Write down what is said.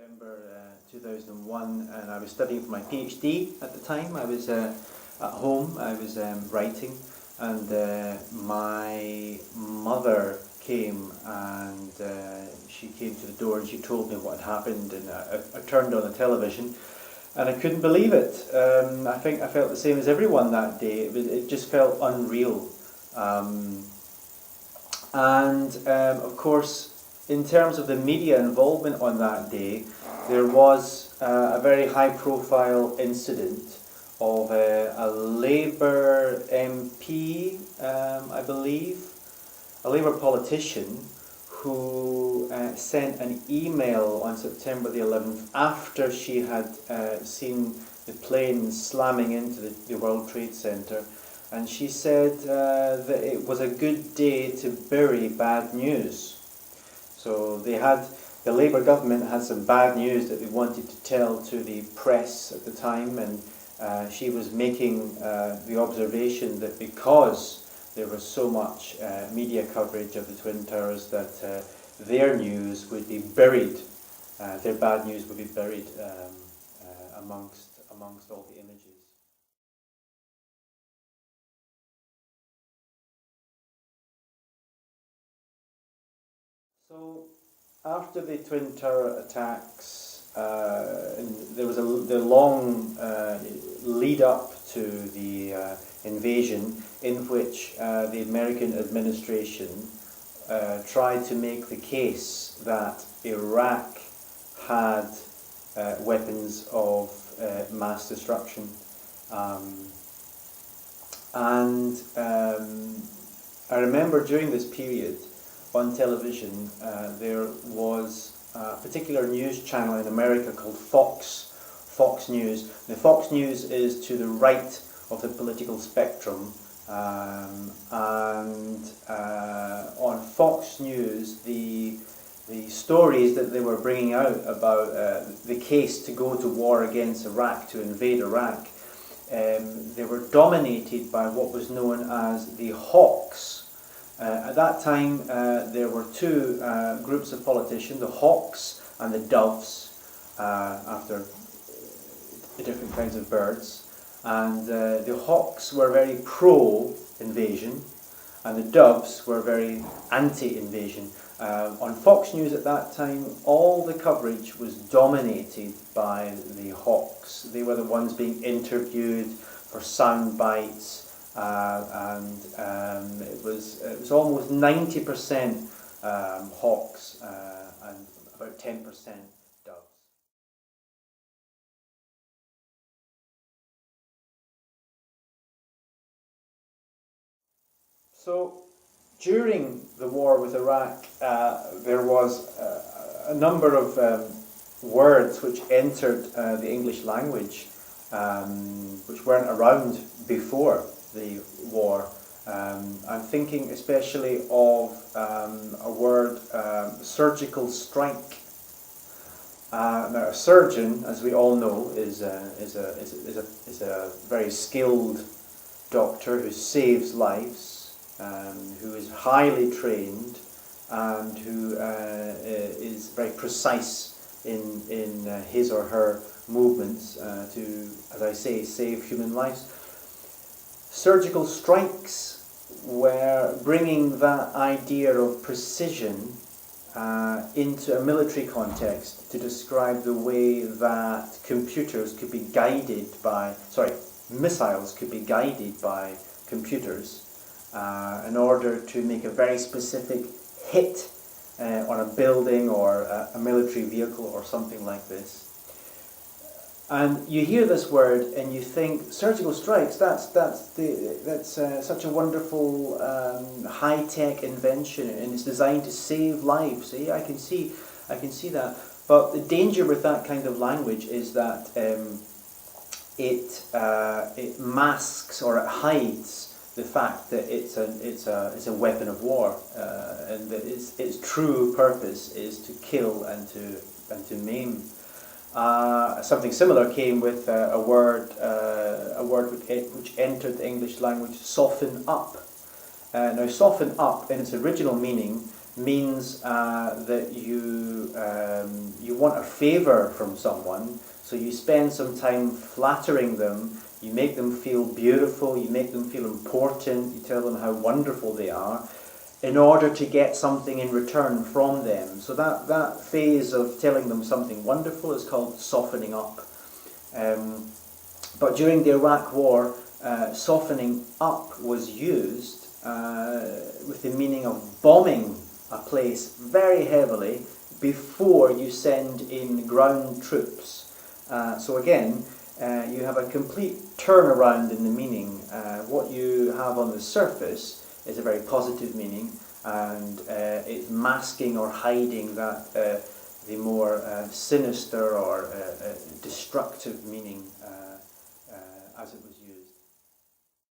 November 2001, and I was studying for my PhD at the time. I was at home, I was writing, and my mother came, and she came to the door and she told me what had happened, and I turned on the television and I couldn't believe it. I think I felt the same as everyone that day. It just felt unreal. Of course, in terms of the media involvement on that day, there was a very high-profile incident of a Labour MP, I believe, a Labour politician, who sent an email on September the 11th after she had seen the plane slamming into the World Trade Center, and she said that it was a good day to bury bad news. So the Labour government had some bad news that they wanted to tell to the press at the time, and she was making the observation that because there was so much media coverage of the Twin Towers, that their news would be buried, their bad news would be buried amongst all the images. So after the Twin Tower attacks, there was the long lead up to the invasion, in which the American administration tried to make the case that Iraq had weapons of mass destruction. I remember during this period on television there was a particular news channel in America called Fox News. The Fox News is to the right of the political spectrum, on Fox News the stories that they were bringing out about the case to go to war against Iraq, to invade Iraq, they were dominated by what was known as the Hawks. At that time there were two groups of politicians, the Hawks and the Doves, after the different kinds of birds. And the Hawks were very pro-invasion, and the Doves were very anti-invasion. On Fox News at that time, all the coverage was dominated by the Hawks. They were the ones being interviewed for sound bites, it was almost 90% Hawks and about 10% Doves. So during the war with Iraq, there was a number of words which entered the English language, which weren't around before the war. I'm thinking especially of a word, surgical strike. Now, a surgeon, as we all know, is a very skilled doctor who saves lives, who is highly trained, and who is very precise in his or her movements to, as I say, save human lives. Surgical strikes were bringing that idea of precision into a military context to describe the way that computers could be guided by, missiles could be guided by computers in order to make a very specific hit on a building or a military vehicle or something like this. And you hear this word and you think, surgical strikes, that's such a wonderful high-tech invention, and it's designed to save lives. I can see that. But the danger with that kind of language is that it masks or it hides the fact that it's a weapon of war, and that its true purpose is to kill and to maim. Something similar came with a word which entered the English language, soften up. Now, soften up, in its original meaning, means that you want a favour from someone, so you spend some time flattering them, you make them feel beautiful, you make them feel important, you tell them how wonderful they are, in order to get something in return from them. So that phase of telling them something wonderful is called softening up. But during the Iraq War, softening up was used with the meaning of bombing a place very heavily before you send in ground troops. So again, you have a complete turnaround in the meaning. What you have on the surface is a very positive meaning, and it's masking or hiding that the more sinister or destructive meaning